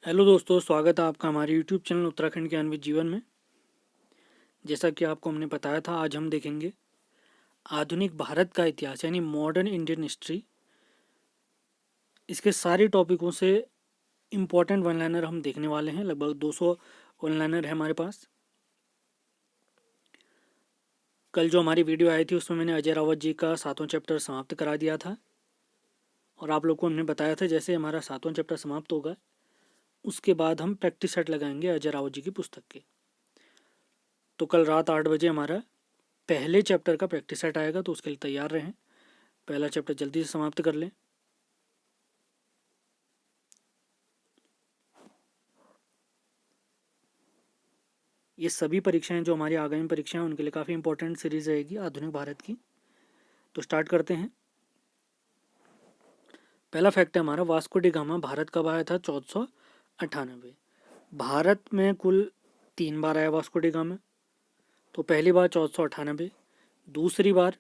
Hello दोस्तों, स्वागत है आपका हमारे यूट्यूब चैनल उत्तराखंड के अन्वित जीवन में। जैसा कि आपको हमने बताया था, आज हम देखेंगे आधुनिक भारत का इतिहास यानी मॉडर्न इंडियन हिस्ट्री। इसके सारे टॉपिकों से इम्पोर्टेंट वन लाइनर हम देखने वाले हैं। लगभग 200 वन लाइनर है हमारे पास। कल जो हमारी वीडियो आई थी उसमें मैंने अजय रावत जी का 7वां चैप्टर समाप्त करा दिया था और आप लोग को हमने बताया था जैसे हमारा 7वां चैप्टर समाप्त होगा उसके बाद हम प्रैक्टिस सेट लगाएंगे अजय रावत जी की पुस्तक के। तो कल रात 8 बजे हमारा पहले चैप्टर का प्रैक्टिस सेट आएगा, तो उसके लिए तैयार रहें। पहला चैप्टर जल्दी से समाप्त कर लें। ये सभी परीक्षाएं जो हमारी आगामी परीक्षाएं उनके लिए काफ़ी इंपॉर्टेंट सीरीज रहेगी आधुनिक भारत की। तो स्टार्ट करते हैं। पहला फैक्ट है हमारा, वास्को डी गामा भारत कब आया था? 1498। भारत में कुल 3 बार आया वास्को डी गामा। तो पहली बार 1498, दूसरी बार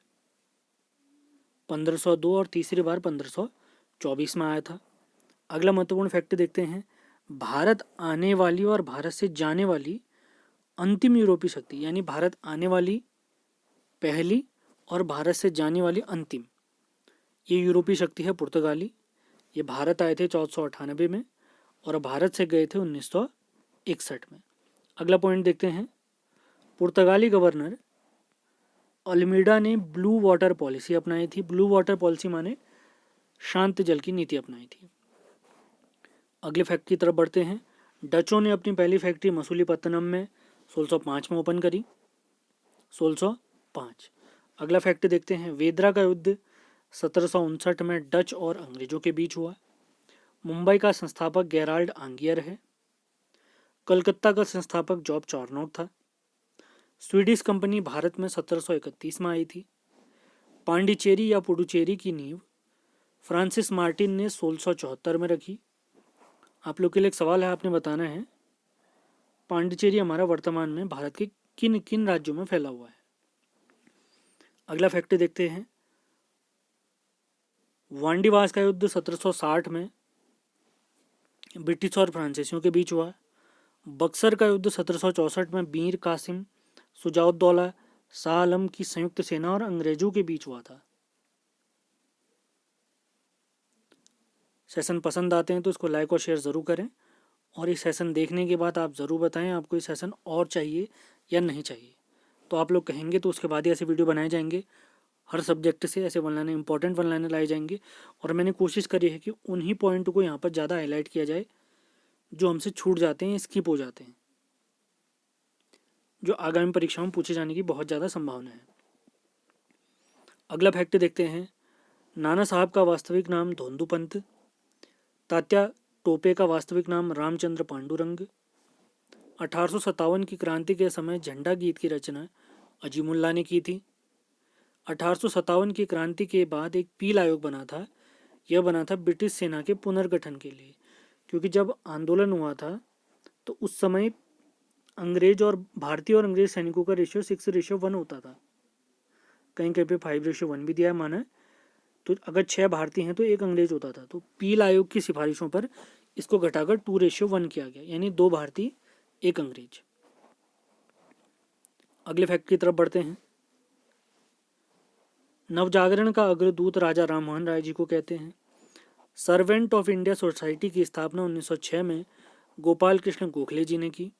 1502 और तीसरी बार 1524 में आया था। अगला महत्वपूर्ण फैक्ट देखते हैं, भारत आने वाली और भारत से जाने वाली अंतिम यूरोपीय शक्ति, यानी भारत आने वाली पहली और भारत से जाने वाली अंतिम, ये यूरोपीय शक्ति है पुर्तगाली। ये भारत आए थे 1498 में और भारत से गए थे 1961 में। अगला पॉइंट देखते हैं, पुर्तगाली गवर्नर अल्मीडा ने ब्लू वाटर पॉलिसी अपनाई थी। ब्लू वाटर पॉलिसी माने शांत जल की नीति अपनाई थी। अगले फैक्ट की तरफ बढ़ते हैं। डचों ने अपनी पहली फैक्ट्री मसूलीपत्तनम में 1605 में ओपन करी। 1605। अगला फैक्ट देखते हैं, वेदरा का युद्ध 1759 में डच और अंग्रेजों के बीच हुआ। मुंबई का संस्थापक गेराल्ड आंगियर है। कलकत्ता का संस्थापक जॉब चार्नोक था। स्वीडिश कंपनी भारत में 1731 में आई थी। पांडिचेरी या पुडुचेरी की नींव फ्रांसिस मार्टिन ने 1674 में रखी। आप लोग के लिए एक सवाल है, आपने बताना है पांडिचेरी हमारा वर्तमान में भारत के किन किन राज्यों में फैला हुआ है। अगला फैक्ट देखते हैं, वांडीवास का युद्ध 1760 में ब्रिटिश और फ्रांसीसियों के बीच हुआ। बक्सर का युद्ध 1764 में मीर कासिम, सुजाउद्दौला, शाह आलम की संयुक्त सेना और अंग्रेजों के बीच हुआ था। सेशन पसंद आते हैं तो इसको लाइक और शेयर ज़रूर करें और इस सेशन देखने के बाद आप ज़रूर बताएं आपको ये सेशन और चाहिए या नहीं चाहिए। तो आप लोग कहेंगे तो उसके बाद ही ऐसे वीडियो बनाए जाएंगे। हर सब्जेक्ट से ऐसे one liner, important one liner लाए जाएंगे और मैंने कोशिश करी है कि उन्हीं पॉइंट को यहाँ पर ज़्यादा हाईलाइट किया जाए जो हमसे छूट जाते हैं, स्किप हो जाते हैं, जो आगामी परीक्षाओं में पूछे जाने की बहुत ज़्यादा संभावना है। अगला फैक्ट देखते हैं, नाना साहब का वास्तविक नाम धोंदू पंत। तात्या टोपे का वास्तविक नाम रामचंद्र पांडुरंग। 1857 की क्रांति के समय झंडा गीत की रचना अजीमुल्ला ने की थी। 1857 की क्रांति के बाद एक पील आयोग बना था। यह बना था ब्रिटिश सेना के पुनर्गठन के लिए, क्योंकि जब आंदोलन हुआ था तो उस समय अंग्रेज और भारतीय और अंग्रेज सैनिकों का रेशियो 6:1 होता था। कहीं कहीं पे 5:1 भी दिया है माना है। तो अगर 6 भारतीय हैं तो 1 अंग्रेज होता था। तो पील आयोग की सिफारिशों पर इसको घटाकर 2:1 किया गया, यानी 2 भारतीय 1 अंग्रेज। अगले फैक्ट की तरफ बढ़ते हैं। नवजागरण का अग्रदूत राजा राममोहन राय जी को कहते हैं। सर्वेंट ऑफ इंडिया सोसाइटी की स्थापना 1906 में गोपाल कृष्ण गोखले जी ने की।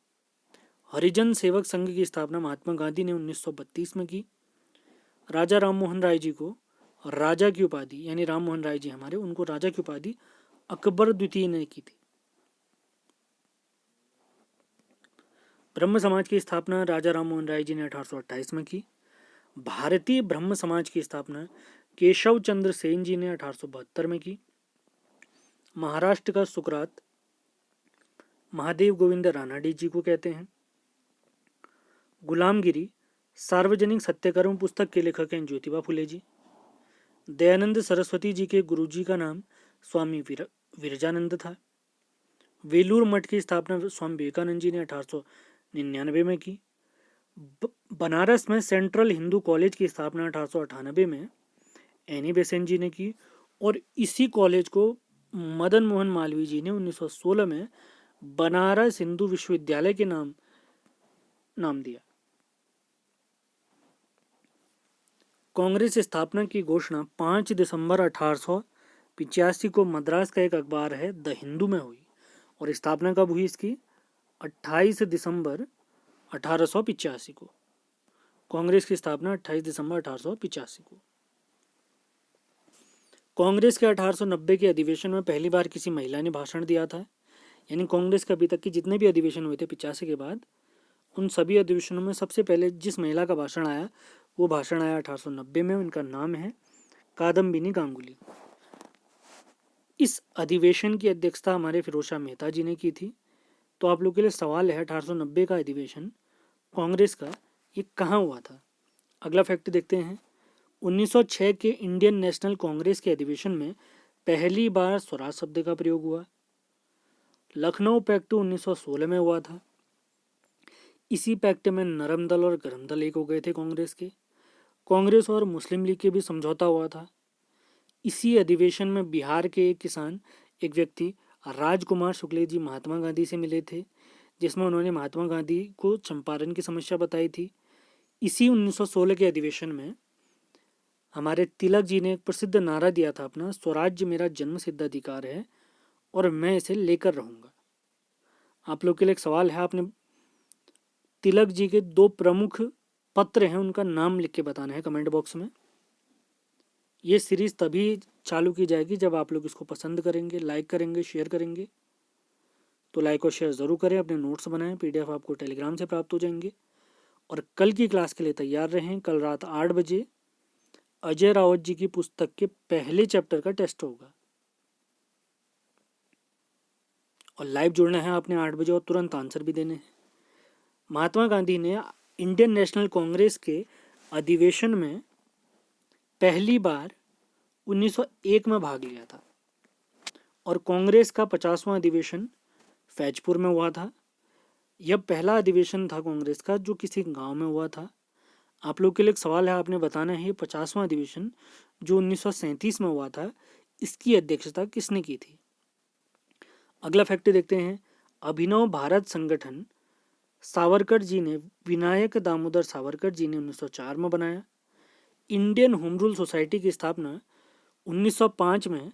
हरिजन सेवक संघ की स्थापना महात्मा गांधी ने 1932 में की। राजा राममोहन राय जी को राजा की उपाधि, यानी राममोहन राय जी हमारे, उनको राजा की उपाधि अकबर द्वितीय ने की थी। ब्रह्म समाज की स्थापना राजा राममोहन राय जी ने 1828 में की। भारतीय ब्रह्म समाज की स्थापना केशव चंद्र सेन जी ने 1872 में की। महाराष्ट्र का सुकरात महादेव गोविंद रानाडी जी को कहते हैं। गुलामगिरी सार्वजनिक सत्यकर्म पुस्तक के लेखक हैं ज्योतिबा फुले जी। दयानंद सरस्वती जी के गुरुजी का नाम स्वामी विरजानंद था। वेलूर मठ की स्थापना स्वामी विवेकानंद जी ने 1899 में की। बनारस में सेंट्रल हिंदू कॉलेज की स्थापना 1898 में एनी बेसेंट जी ने की और इसी कॉलेज को मदन मोहन मालवीय जी ने 1916 में बनारस हिंदू विश्वविद्यालय के नाम दिया। कांग्रेस स्थापना की घोषणा 5 दिसंबर 1885 को मद्रास का एक अखबार है द हिंदू में हुई, और स्थापना कब हुई इसकी? 28 दिसंबर 1885 को। कांग्रेस की स्थापना 28 दिसंबर 1885 को। कांग्रेस के 1890 के अधिवेशन में पहली बार किसी महिला ने भाषण दिया था। यानी कांग्रेस के अभी तक के जितने भी अधिवेशन हुए थे 85 के बाद, उन सभी अधिवेशनों में सबसे पहले जिस महिला का भाषण आया वो भाषण आया 1890 में। उनका नाम है कादम्बिनी गांगुली। इस अधिवेशन की अध्यक्षता हमारे फिरोज मेहता जी ने की थी। तो आप लोग के लिए सवाल है, 1890 का अधिवेशन कांग्रेस का ये कहाँ हुआ था? अगला फैक्ट देखते हैं। 1906 के इंडियन नेशनल कांग्रेस के अधिवेशन में पहली बार स्वराज शब्द का प्रयोग हुआ। लखनऊ पैक्ट 1916 में हुआ था। इसी पैक्ट में नरम दल और गरम दल एक हो गए थे कांग्रेस के। कांग्रेस और मुस्लिम लीग के भी समझौता हुआ था। इसी अधिवेशन में बिहार के एक किसान, एक व्यक्ति राजकुमार शुक्ल जी महात्मा गांधी से मिले थे, जिसमें उन्होंने महात्मा गांधी को चंपारण की समस्या बताई थी। इसी 1916 के अधिवेशन में हमारे तिलक जी ने एक प्रसिद्ध नारा दिया था अपना, स्वराज्य मेरा जन्म सिद्ध अधिकार है और मैं इसे लेकर रहूंगा। आप लोग के लिए एक सवाल है, आपने तिलक जी के 2 प्रमुख पत्र हैं उनका नाम लिख के बताना है कमेंट बॉक्स में। ये सीरीज तभी चालू की जाएगी जब आप लोग इसको पसंद करेंगे, लाइक करेंगे, शेयर करेंगे। तो लाइक और शेयर ज़रूर करें, अपने नोट्स बनाएं, पीडीएफ आपको टेलीग्राम से प्राप्त हो जाएंगे। और कल की क्लास के लिए तैयार रहें। कल रात 8 बजे अजय रावत जी की पुस्तक के पहले चैप्टर का टेस्ट होगा। और लाइव जुड़ना है आपने 8 बजे और तुरंत आंसर भी देने हैं। महात्मा गांधी ने इंडियन नेशनल कांग्रेस के अधिवेशन में पहली बार 1901 में भाग लिया था और कांग्रेस का 50वां अधिवेशन फैजपुर में हुआ था। यह पहला अधिवेशन था कांग्रेस का जो किसी गांव में हुआ था। आप लोग के लिए एक सवाल है, आपने बताना है 50वां अधिवेशन जो 1937 में हुआ था, इसकी अध्यक्षता किसने की थी? अगला फैक्ट देखते हैं। अभिनव भारत संगठन सावरकर जी ने, विनायक दामोदर सावरकर जी ने 1904 में बनाया। इंडियन होम रूल सोसाइटी की स्थापना 1905 में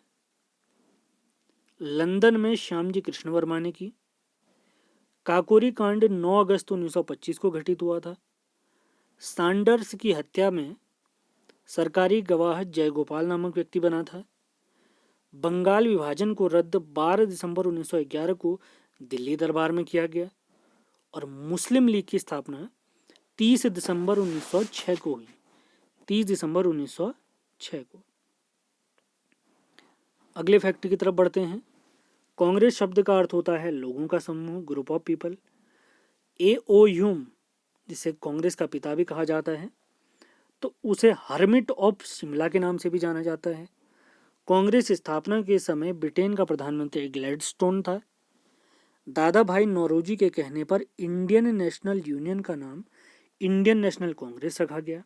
लंदन में श्यामजी कृष्ण वर्मा ने की। काकोरी कांड 9 अगस्त 1925 को घटित हुआ था। सैंडर्स की हत्या में सरकारी गवाह जयगोपाल नामक व्यक्ति बना था। बंगाल विभाजन को रद्द 12 दिसंबर 1911 को दिल्ली दरबार में किया गया और मुस्लिम लीग की स्थापना 30 दिसंबर 1906 को हुई। 30 दिसंबर 1906 को। अगले फैक्ट की तरफ बढ़ते हैं। कांग्रेस शब्द का अर्थ होता है लोगों का समूह, group of people. A.O. Hume, जिसे कांग्रेस का पिता भी कहा जाता है, तो उसे हर्मिट ऑफ शिमला के नाम से भी जाना जाता है। कांग्रेस स्थापना के समय ब्रिटेन का प्रधानमंत्री ग्लैडस्टोन था। दादा भाई नौरोजी के कहने पर इंडियन नेशनल यूनियन का नाम इंडियन नेशनल कांग्रेस रखा गया।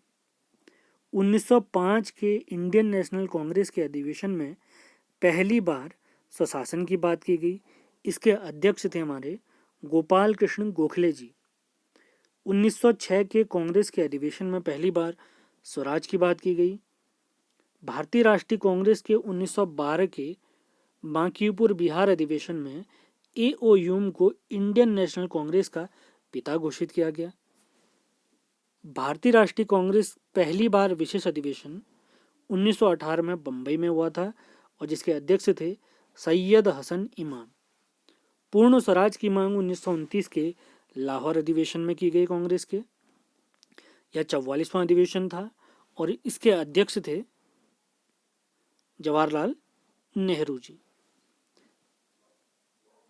1905 के इंडियन नेशनल कांग्रेस के अधिवेशन में पहली बार स्वशासन की बात की गई। इसके अध्यक्ष थे हमारे गोपाल कृष्ण गोखले जी। 1906 के कांग्रेस के अधिवेशन में पहली बार स्वराज की बात की गई। भारतीय राष्ट्रीय कांग्रेस के 1912 के बांकीपुर बिहार अधिवेशन में A.O. ह्यूम को इंडियन नेशनल कांग्रेस का पिता घोषित किया गया। भारतीय राष्ट्रीय कांग्रेस पहली बार विशेष अधिवेशन 1918 में बंबई में हुआ था और जिसके अध्यक्ष थे सैयद हसन इमाम। पूर्ण स्वराज की मांग 1929 के लाहौर अधिवेशन में की गई कांग्रेस के। यह 44वां अधिवेशन था और इसके अध्यक्ष थे जवाहरलाल नेहरू जी।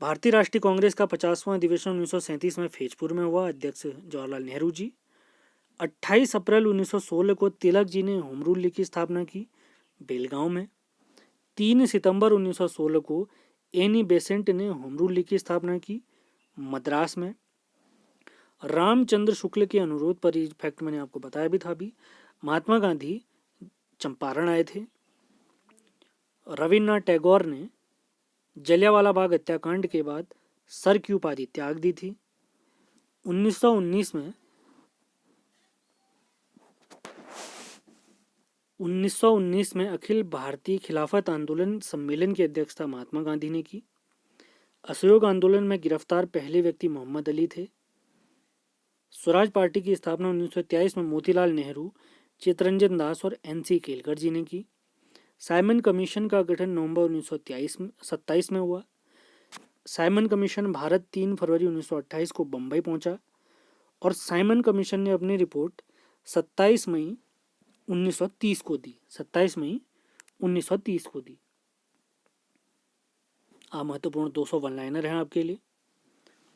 भारतीय राष्ट्रीय कांग्रेस का 50वां अधिवेशन 1937 में फैजपुर में हुआ। अध्यक्ष जवाहरलाल नेहरू जी। 28 अप्रैल 1916 को तिलक जी ने होम रूल लीग की स्थापना की बेलगांव में। 3 सितंबर 1916 को एनी बेसेंट ने होम रूल लीग की स्थापना की मद्रास में। रामचंद्र शुक्ल के अनुरोध पर, फैक्ट मैंने आपको बताया भी था अभी, महात्मा गांधी चंपारण आए थे। रविन्द्रनाथ टैगोर ने जलियांवाला बाग हत्याकांड के बाद सर की उपाधि त्याग दी थी। 1919 में अखिल भारतीय खिलाफत आंदोलन सम्मेलन की अध्यक्षता महात्मा गांधी ने की। असहयोग आंदोलन में गिरफ्तार पहले व्यक्ति मोहम्मद अली थे। स्वराज पार्टी की स्थापना 1923 में मोतीलाल नेहरू, चित्तरंजन दास और NC केलकर जी ने की। साइमन कमीशन का गठन नवंबर 1927 में हुआ। साइमन कमीशन भारत 3 फरवरी 1928 को बंबई पहुंचा और साइमन कमीशन ने अपनी रिपोर्ट 27 मई 1930 को दी। 27 मई 1930 को दी। महत्वपूर्ण 200 वन लाइनर हैं आपके लिए।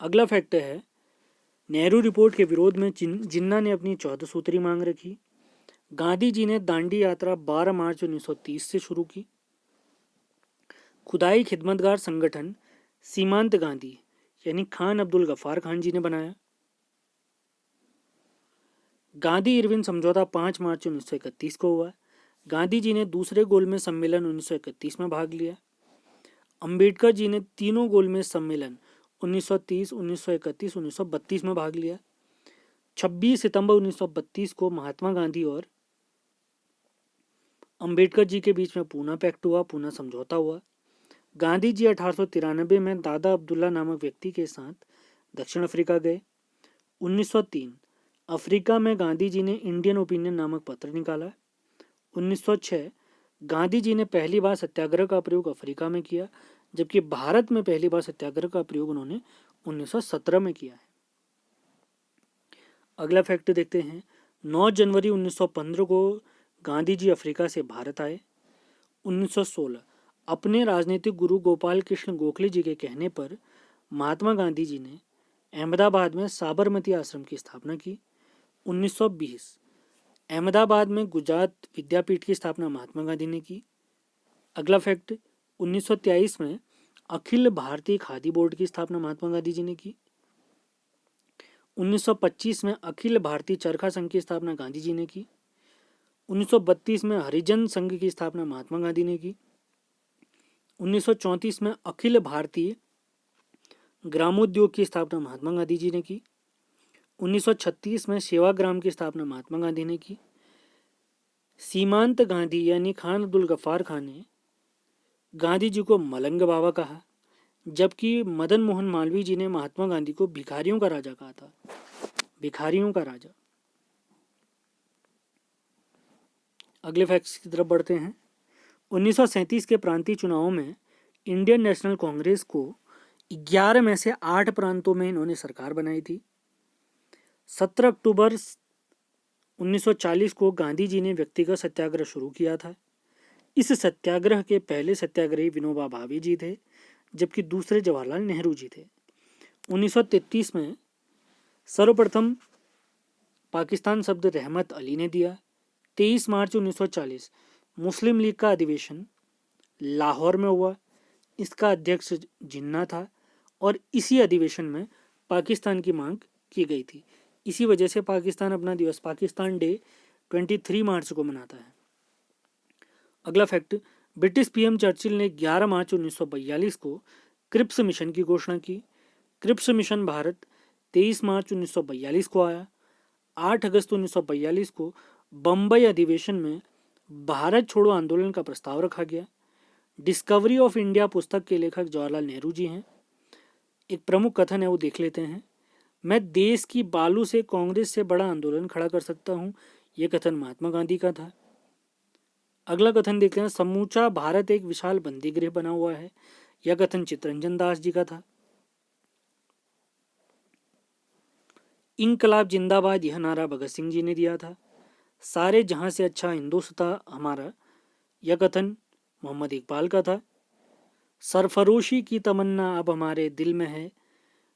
अगला फैक्ट है, नेहरू रिपोर्ट के विरोध में जिन्ना ने अपनी 14 सूत्री मांग रखी। गांधी जी ने दांडी यात्रा 12 मार्च 1930 से शुरू की। खुदाई खिदमतगार संगठन सीमांत गांधी यानी खान अब्दुल गफ्फार खान जी ने बनाया। गांधी इरविन समझौता 5 मार्च 1931 को हुआ। गांधी जी ने दूसरे गोलमेज सम्मेलन 1931 में भाग लिया। अंबेडकर जी ने तीनों गोलमेज सम्मेलन 1930, 1931, 1932 में भाग लिया। 26 सितंबर 1932 को महात्मा गांधी और अंबेडकर जी के बीच में पूना पैक्ट हुआ, पूना समझौता हुआ। गांधी जी 1893 में दादा अब्दुल्ला नामक व्यक्ति के साथ दक्षिण अफ्रीका गए। 1903 अफ्रीका में गांधी जी ने इंडियन ओपिनियन नामक पत्र निकाला। 1906 गांधी जी ने पहली बार सत्याग्रह का प्रयोग अफ्रीका में किया, जबकि भारत में पहली बार सत्याग्रह का प्रयोग उन्होंने 1917 में किया है। अगला फैक्ट देखते हैं। 9 जनवरी 1915 को गांधी जी अफ्रीका से भारत आए। 1916 अपने राजनीतिक गुरु गोपाल कृष्ण गोखले जी के कहने पर महात्मा गांधी जी ने अहमदाबाद में साबरमती आश्रम की स्थापना की। 1920 अहमदाबाद में गुजरात विद्यापीठ की स्थापना महात्मा गांधी ने की। अगला फैक्ट, 1923 में अखिल भारतीय खादी बोर्ड की स्थापना महात्मा गांधी जी ने की। 1925 में अखिल भारतीय चरखा संघ की स्थापना गांधी जी ने की। 1932 में हरिजन संघ की स्थापना महात्मा गांधी ने की। 1934 में अखिल भारतीय ग्रामोद्योग की स्थापना महात्मा गांधी जी ने की। 1936 में सेवाग्राम की स्थापना महात्मा गांधी ने की। सीमांत गांधी यानी खान अब्दुल गफ्फार खान ने गांधी जी को मलंग बाबा कहा, जबकि मदन मोहन मालवीय जी ने महात्मा गांधी को भिखारियों का राजा कहा था। भिखारियों का राजा। अगले फैक्ट्स की तरफ बढ़ते हैं। 1937 के प्रांतीय चुनावों में इंडियन नेशनल कांग्रेस को 11 में से 8 प्रांतों में इन्होंने सरकार बनाई थी। 17 अक्टूबर 1940 को गांधी जी ने व्यक्तिगत सत्याग्रह शुरू किया था। इस सत्याग्रह के पहले सत्याग्रही विनोबा भावे जी थे, जबकि दूसरे जवाहरलाल नेहरू जी थे। 1933 में सर्वप्रथम पाकिस्तान शब्द रहमत अली ने दिया। 23 मार्च 1940 मुस्लिम लीग का अधिवेशन लाहौर में हुआ। इसका अध्यक्ष जिन्ना था और इसी अधिवेशन में पाकिस्तान की मांग की गई थी। इसी वजह से पाकिस्तान अपना दिवस पाकिस्तान डे 23 मार्च को मनाता है। अगला फैक्ट, ब्रिटिश पीएम चर्चिल ने 11 मार्च 1942 को क्रिप्स मिशन की घोषणा की। क्रिप्स मिशन भारत 23 मार्च 1942 को आया। 8 अगस्त 1942 को बम्बई अधिवेशन में भारत छोड़ो आंदोलन का प्रस्ताव रखा गया। डिस्कवरी ऑफ इंडिया पुस्तक के लेखक जवाहरलाल नेहरू जी हैं। एक प्रमुख कथन है, वो देख लेते हैं। मैं देश की बालू से कांग्रेस से बड़ा आंदोलन खड़ा कर सकता हूं। यह कथन महात्मा गांधी का था। अगला कथन देखते हैं। समूचा भारत एक विशाल बंदी गृह बना हुआ है। यह कथन चित्तरंजन दास जी का था। इंकलाब जिंदाबाद यह नारा भगत सिंह जी ने दिया था। सारे जहां से अच्छा हिंदुस्तान हमारा, यह कथन मोहम्मद इकबाल का था। सरफरोशी की तमन्ना अब हमारे दिल में है,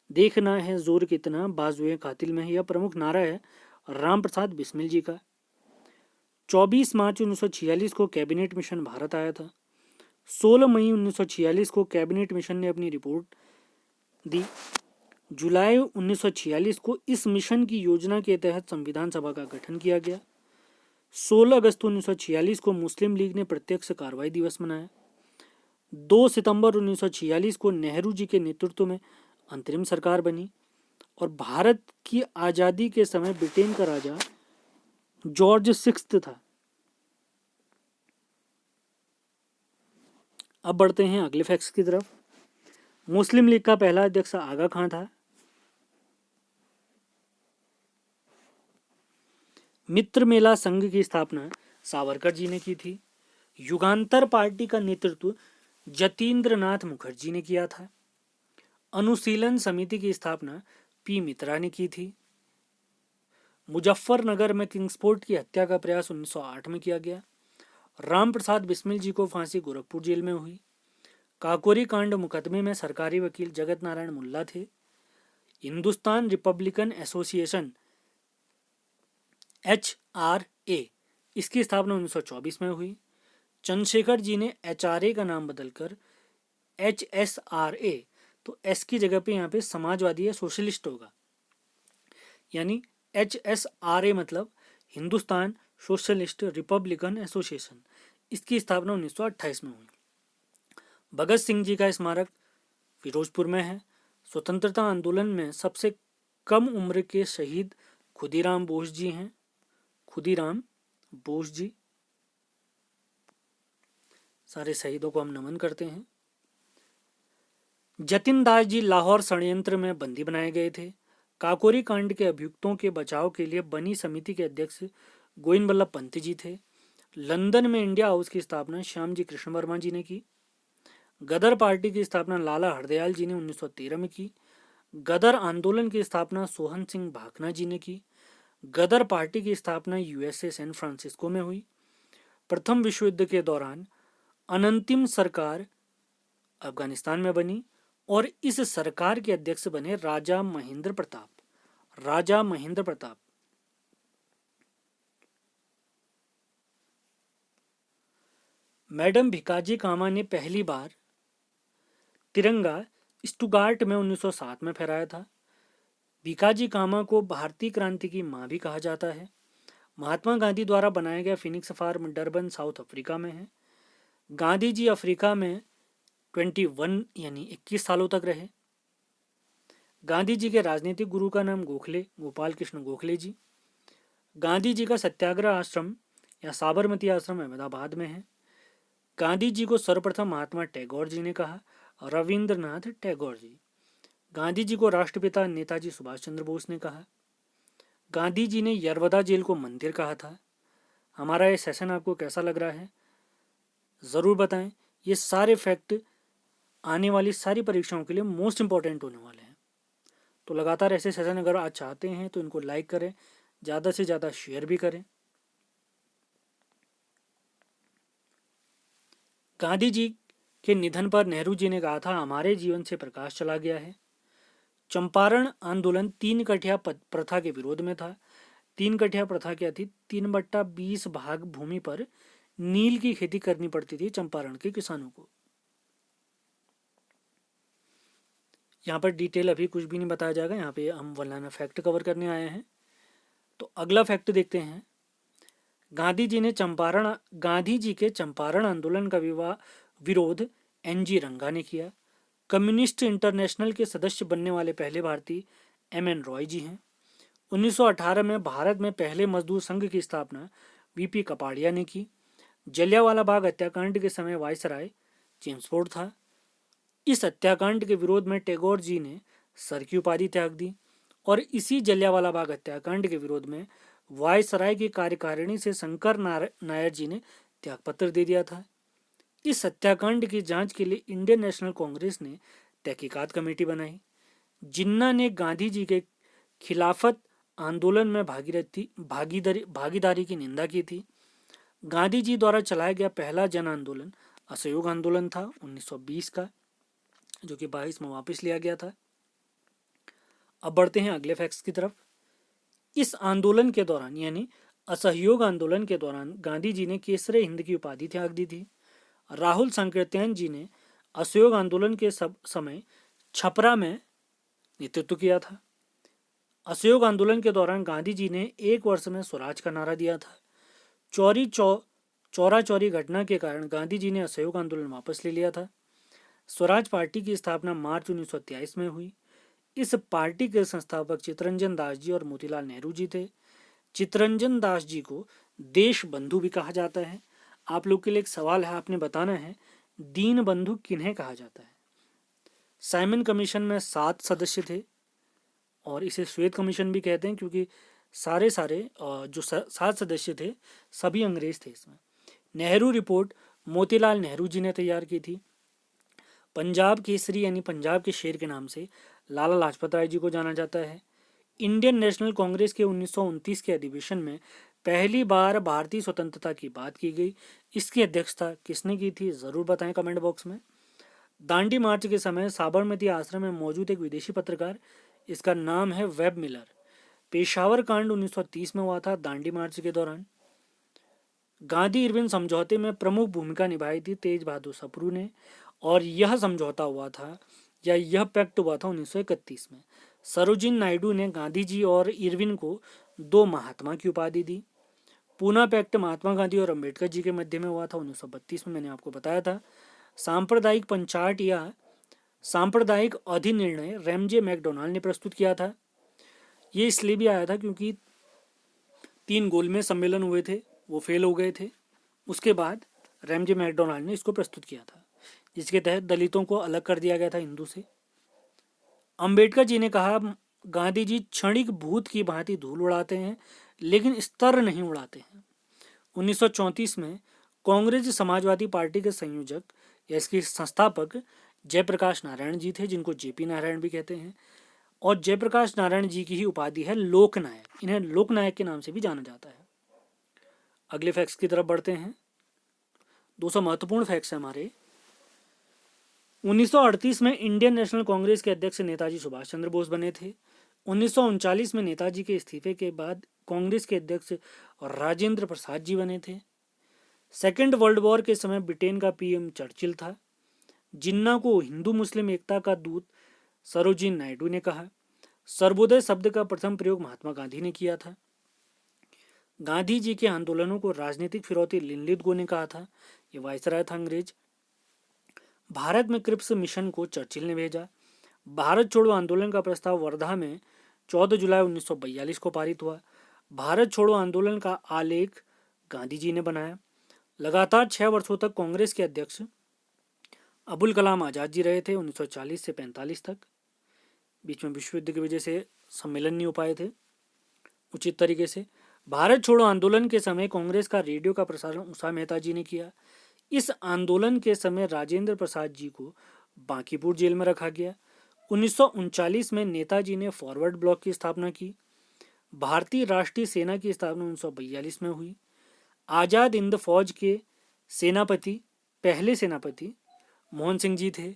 देखना है जोर कितना बाजुए कातिल में है, यह प्रमुख नारा है राम प्रसाद बिस्मिल जी का। 24 मार्च 1946 को कैबिनेट मिशन भारत आया था। 16 मई 1946 को कैबिनेट मिशन ने अपनी रिपोर्ट दी। जुलाई 1946 को इस मिशन की योजना के तहत संविधान सभा का गठन किया गया। 16 अगस्त 1946 को मुस्लिम लीग ने प्रत्यक्ष कार्रवाई दिवस मनाया। 2 सितंबर 1946 को नेहरू जी के नेतृत्व में अंतरिम सरकार बनी और भारत की आज़ादी के समय ब्रिटेन का राजा जॉर्ज सिक्स्थ था। अब बढ़ते हैं अगले फैक्ट्स की तरफ। मुस्लिम लीग का पहला अध्यक्ष आगा खां था। मित्र मेला संघ की स्थापना सावरकर जी ने की थी। युगांतर पार्टी का नेतृत्व जतीन्द्र नाथ मुखर्जी ने किया था। अनुशीलन समिति की स्थापना पी मित्रा ने की थी। मुजफ्फरनगर में किंग्सफोर्ड की हत्या का प्रयास 1908 में किया गया। राम प्रसाद बिस्मिल जी को फांसी गोरखपुर जेल में हुई। काकोरी कांड मुकदमे में सरकारी वकील जगत नारायण मुल्ला थे। हिंदुस्तान रिपब्लिकन एसोसिएशन HRA इसकी स्थापना 1924 में हुई। चंद्रशेखर जी ने HRA का नाम बदलकर HSRA, तो एस की जगह पे यहाँ पे समाजवादी या सोशलिस्ट होगा, यानी HSRA मतलब हिंदुस्तान सोशलिस्ट रिपब्लिकन एसोसिएशन, इसकी स्थापना 1928 में हुई। भगत सिंह जी का स्मारक फिरोजपुर में है। स्वतंत्रता आंदोलन में सबसे कम उम्र के शहीद खुदीराम बोस जी हैं। खुदीराम बोस जी, सारे शहीदों को हम नमन करते हैं। जतिन दास जी लाहौर षड्यंत्र में बंदी बनाए गए थे। काकोरी कांड के अभियुक्तों के बचाव के लिए बनी समिति के अध्यक्ष गोविंद बल्लभ पंत जी थे। लंदन में इंडिया हाउस की स्थापना श्याम जी कृष्ण वर्मा जी ने की। गदर पार्टी की स्थापना लाला हरदयाल जी ने 1913 में की। गदर आंदोलन की स्थापना सोहन सिंह भाखना जी ने की। गदर पार्टी की स्थापना USA सैन फ्रांसिस्को में हुई। प्रथम विश्व युद्ध के दौरान अनंतिम सरकार अफगानिस्तान में बनी और इस सरकार के अध्यक्ष बने राजा महेंद्र प्रताप। राजा महेंद्र प्रताप मैडम भिकाजी कामा ने पहली बार तिरंगा स्टुगार्ट में 1907 में फहराया था। भिकाजी कामा को भारतीय क्रांति की मां भी कहा जाता है। महात्मा गांधी द्वारा बनाया गया Phoenix farm Durban South Africa में है। गांधी जी अफ्रीका में 21 यानी 21 सालों तक रहे। गांधी जी के राजनीतिक गुरु का नाम गोखले, गोपाल कृष्ण गोखले जी। गांधी जी का सत्याग्रह आश्रम या साबरमती आश्रम अहमदाबाद में है। गांधी जी को सर्वप्रथम महात्मा टैगोर जी ने कहा, रविंद्रनाथ टैगोर जी। गांधी जी को राष्ट्रपिता नेताजी सुभाष चंद्र बोस ने कहा। गांधी जी ने यरवदा जेल को मंदिर कहा था। हमारा ये सेशन आपको कैसा लग रहा है ज़रूर बताएं। ये सारे फैक्ट आने वाली सारी परीक्षाओं के लिए मोस्ट इंपॉर्टेंट होने वाले हैं। तो लगातार ऐसे सेशन अगर आप चाहते हैं तो इनको लाइक करें, ज़्यादा से ज़्यादा शेयर भी करें। गांधी जी के निधन पर नेहरू जी ने कहा था, हमारे जीवन से प्रकाश चला गया है। चंपारण आंदोलन 3 कठिया प्रथा के विरोध में था। 3 कठिया प्रथा क्या थी? 3/20 भाग भूमि पर नील की खेती करनी पड़ती थी चंपारण के किसानों को। यहाँ पर डिटेल अभी कुछ भी नहीं बताया जाएगा, यहाँ पे हम वरना फैक्ट कवर करने आए हैं। तो अगला फैक्ट देखते हैं। गांधी जी के चंपारण आंदोलन का विरोध NG रंगा ने किया। कम्युनिस्ट इंटरनेशनल के सदस्य बनने वाले पहले भारतीय MN रॉय जी हैं। 1918 में भारत में पहले मजदूर संघ की स्थापना VP कपाड़िया ने की। जलियांवाला बाग हत्याकांड के समय वायसराय चेम्सफोर्ड था। इस हत्याकांड के विरोध में टैगोर जी ने सर की उपाधि त्याग दी और इसी जलियांवाला बाग हत्याकांड के विरोध में वायसराय की कार्यकारिणी से शंकर नायर जी ने त्यागपत्र दे दिया था। इस हत्याकांड की जांच के लिए इंडियन नेशनल कांग्रेस ने तहकीकात कमेटी बनाई। जिन्ना ने गांधी जी के खिलाफत आंदोलन में भागीदारी की निंदा की थी। गांधी जी द्वारा चलाया गया पहला जन आंदोलन असहयोग आंदोलन था 1920 का, जो कि 22 में वापस लिया गया था। अब बढ़ते हैं अगले फैक्ट्स की तरफ। इस आंदोलन के दौरान यानी असहयोग आंदोलन के दौरान गांधी जी ने केसरे हिंद की उपाधि त्याग दी थी। राहुल सांकृत्यायन जी ने असहयोग आंदोलन के समय छपरा में नेतृत्व किया था। असहयोग आंदोलन के दौरान गांधी जी ने 1 वर्ष में स्वराज का नारा दिया था। चौरा चौरी घटना के कारण गांधी जी ने असहयोग आंदोलन वापस ले लिया था। स्वराज पार्टी की स्थापना मार्च 1923 में हुई। इस पार्टी के संस्थापक चित्तरंजन दास जी और मोतीलाल नेहरू जी थे। चित्तरंजन दास जी को देश बंधु भी कहा जाता है। आप लोग के लिए एक सवाल है, आपने बताना है दीन बंधु किन्हें कहा जाता है। साइमन कमीशन में 7 सदस्य थे और इसे श्वेत कमीशन भी कहते हैं क्योंकि सारे सारे जो 7 सदस्य थे सभी अंग्रेज थे इसमें। नेहरू रिपोर्ट मोतीलाल नेहरू जी ने तैयार की थी। पंजाब केसरी यानी पंजाब के शेर के नाम से लाला लाजपत राय जी को जाना जाता है। इंडियन नेशनल कांग्रेस के 1929 के अधिवेशन में पहली बार भारतीय स्वतंत्रता की बात की गई। इसकी अध्यक्षता किसने की थी, जरूर बताएं कमेंट बॉक्स में। दांडी मार्च के समय साबरमती आश्रम में मौजूद एक विदेशी पत्रकार, इसका नाम है वेब मिलर। पेशावर कांड 1930 में हुआ था दांडी मार्च के दौरान। गांधी इरविन समझौते में प्रमुख भूमिका निभाई थी तेज बहादुर सप्रू ने, और यह समझौता हुआ था या यह पैक्ट हुआ था 1931 में। सरोजिनी नायडू ने गांधी जी और इरविन को 2 महात्मा की उपाधि दी। पूना पैक्ट महात्मा गांधी और अंबेडकर जी के मध्य में हुआ था 1932 में, मैंने आपको बताया था। सांप्रदायिक पंचाट या सांप्रदायिक अधिनिर्णय रैमजे मैकडोनाल्ड ने प्रस्तुत किया था। ये इसलिए भी आया था क्योंकि 3 गोलमेज सम्मेलन हुए थे, वो फेल हो गए थे। उसके बाद रैमजे मैकडोनाल्ड ने इसको प्रस्तुत किया था, जिसके तहत दलितों को अलग कर दिया गया था हिंदू से। अंबेडकर जी ने कहा गांधी जी क्षणिक भूत की भांति धूल उड़ाते हैं लेकिन स्तर नहीं उड़ाते हैं। 1934 में कांग्रेस समाजवादी पार्टी के संयोजक या इसके संस्थापक जयप्रकाश नारायण जी थे, जिनको जेपी नारायण भी कहते हैं, और जयप्रकाश नारायण जी की ही उपाधि है लोकनायक। इन्हें लोकनायक के नाम से भी जाना जाता है। अगले फैक्ट्स की तरफ बढ़ते हैं। 200 महत्वपूर्ण फैक्ट्स हैं हमारे। 1938 में इंडियन नेशनल कांग्रेस के अध्यक्ष नेताजी सुभाष चंद्र बोस बने थे। 1939 में नेताजी के इस्तीफे के बाद कांग्रेस के अध्यक्ष राजेंद्र प्रसाद जी बने थे। सेकेंड वर्ल्ड वॉर के समय ब्रिटेन का पीएम चर्चिल था। जिन्ना को हिंदू मुस्लिम एकता का दूत सरोजिनी नायडू ने कहा। सर्वोदय शब्द का प्रथम प्रयोग महात्मा गांधी ने किया था। गांधी जी के आंदोलनों को राजनीतिक फिरौती लिनलिथगो ने कहा था, ये वायसराय था अंग्रेज। भारत में क्रिप्स मिशन को चर्चिल ने भेजा। भारत छोड़ो आंदोलन का प्रस्ताव वर्धा में 14 जुलाई 1942 को पारित हुआ। भारत छोड़ो आंदोलन का आलेख गांधी जी ने बनाया। लगातार 6 वर्षों तक कांग्रेस के अध्यक्ष अबुल कलाम आजाद जी रहे थे, 1940 से 45 तक। बीच में विश्व युद्ध की वजह से सम्मेलन नहीं हो पाए थे उचित तरीके से। भारत छोड़ो आंदोलन के समय कांग्रेस का रेडियो का प्रसारण उषा मेहता जी ने किया। इस आंदोलन के समय राजेंद्र प्रसाद जी को बांकीपुर जेल में रखा गया। 1939 में नेताजी ने फॉरवर्ड ब्लॉक की स्थापना की। भारतीय राष्ट्रीय सेना की स्थापना 1942 में हुई। आजाद हिंद फौज के सेनापति पहले सेनापति मोहन सिंह जी थे।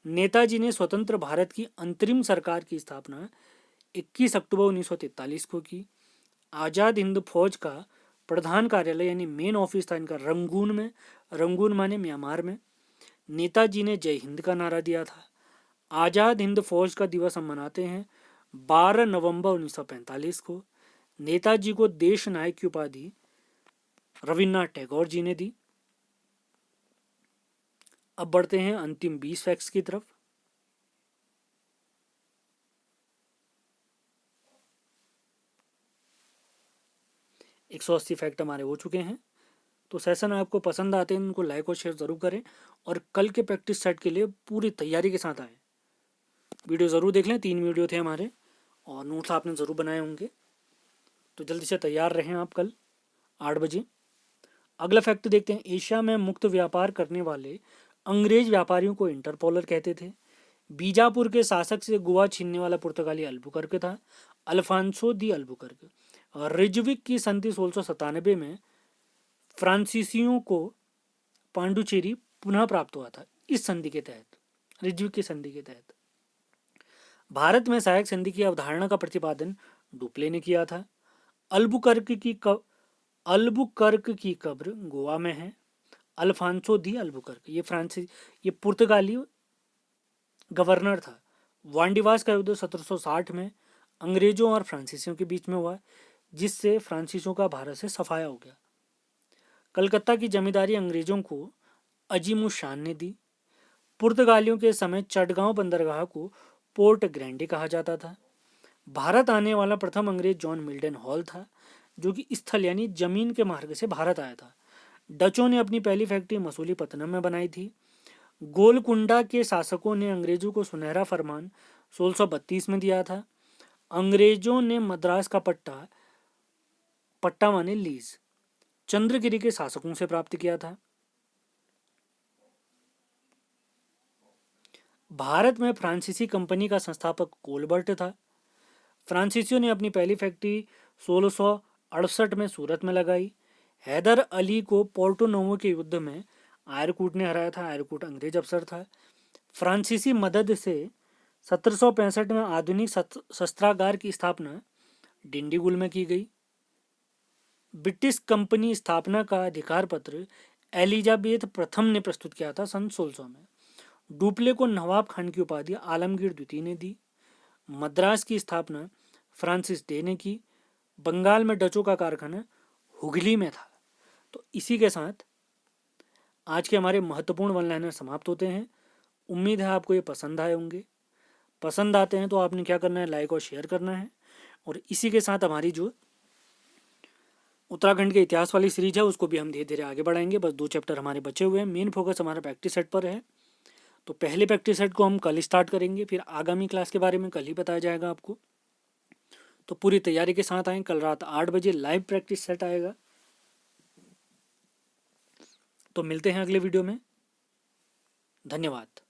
नेताजी ने स्वतंत्र भारत की अंतरिम सरकार की स्थापना 21 अक्टूबर 1943 को की। आजाद हिंद फौज का प्रधान कार्यालय यानी मेन ऑफिस था इनका रंगून में, रंगून माने म्यांमार में। नेताजी ने जय हिंद का नारा दिया था। आजाद हिंद फौज का दिवस हम मनाते हैं 12 नवंबर 1945 को। नेताजी को देश नायक की उपाधि रविन्द्रनाथ टैगोर जी ने दी। अब बढ़ते हैं अंतिम 20 फैक्ट्स की तरफ। एक 180 फैक्ट हमारे हो चुके हैं। तो सेशन आपको पसंद आते हैं उनको लाइक और शेयर ज़रूर करें, और कल के प्रैक्टिस सेट के लिए पूरी तैयारी के साथ आए। वीडियो ज़रूर देख लें, 3 वीडियो थे हमारे और नोट्स आपने ज़रूर बनाए होंगे। तो जल्दी से तैयार रहें आप कल 8 बजे। अगला फैक्ट देखते हैं। एशिया में मुक्त व्यापार करने वाले अंग्रेज व्यापारियों को इंटरपोलर कहते थे। बीजापुर के शासक से गोवा छीनने वाला पुर्तगाली अल्बुकर्क था, अल्फांसो दी अल्बुकर्क। रिजविक की संधि 1697 में फ्रांसीसियों को पांडुचेरी पुनः प्राप्त हुआ था। इस संधि के तहत, रिजविक की संधि के तहत भारत में सहायक संधि की अवधारणा का प्रतिपादन डुप्ले ने किया था। अल्बुकर्क की कब्र गोवा में है। अल्फांसो दी अल्बुकर्क ये पुर्तगाली गवर्नर था। वांडीवास का युद्ध 1760 में अंग्रेजों और फ्रांसीसियों के बीच में हुआ, जिससे फ्रांसीसियों का भारत से सफाया हो गया। कलकत्ता की जमींदारी अंग्रेजों को अजीमुशान ने दी। पुर्तगालियों के समय चटगांव बंदरगाह को पोर्ट ग्रैंडे कहा जाता था। भारत आने वाला प्रथम अंग्रेज जॉन मिल्टन हॉल था, जो कि स्थल यानी जमीन के मार्ग से भारत आया था। डचों ने अपनी पहली फैक्ट्री मसूलीपट्टनम में बनाई थी। गोलकुंडा के शासकों ने अंग्रेजों को सुनहरा फरमान 1632 में दिया था। अंग्रेजों ने मद्रास का पट्टा माने लीज चंद्रगिरी के शासकों से प्राप्त किया था। भारत में फ्रांसीसी कंपनी का संस्थापक कोलबर्ट था। फ्रांसीसियों ने अपनी पहली फैक्ट्री 1668 में सूरत में लगाई। हैदर अली को पोर्टो नोवो के युद्ध में आयरकूट ने हराया था। आयरकूट अंग्रेज अफसर था। फ्रांसीसी मदद से 1765 में आधुनिक शस्त्रागार की स्थापना डिंडीगुल में की गई। ब्रिटिश कंपनी स्थापना का अधिकार पत्र एलिजाबेथ प्रथम ने प्रस्तुत किया था सन 1600 में। डुप्ले को नवाब खान की उपाधि आलमगीर द्वितीय ने दी। मद्रास की स्थापना फ्रांसिस डे ने की। बंगाल में डचों का कारखाना हुगली में था। तो इसी के साथ आज के हमारे महत्वपूर्ण वन लाइनर समाप्त होते हैं। उम्मीद है आपको ये पसंद आए होंगे। पसंद आते हैं तो आपने क्या करना है, लाइक और शेयर करना है। और इसी के साथ हमारी जो उत्तराखंड के इतिहास वाली सीरीज है उसको भी हम धीरे धीरे आगे बढ़ाएंगे। बस 2 चैप्टर हमारे बचे हुए हैं। मेन फोकस हमारा प्रैक्टिस सेट पर है। तो पहले प्रैक्टिस सेट को हम कल स्टार्ट करेंगे, फिर आगामी क्लास के बारे में कल ही बताया जाएगा आपको। तो पूरी तैयारी के साथ आएँ। कल रात 8 बजे लाइव प्रैक्टिस सेट आएगा। तो मिलते हैं अगले वीडियो में। धन्यवाद।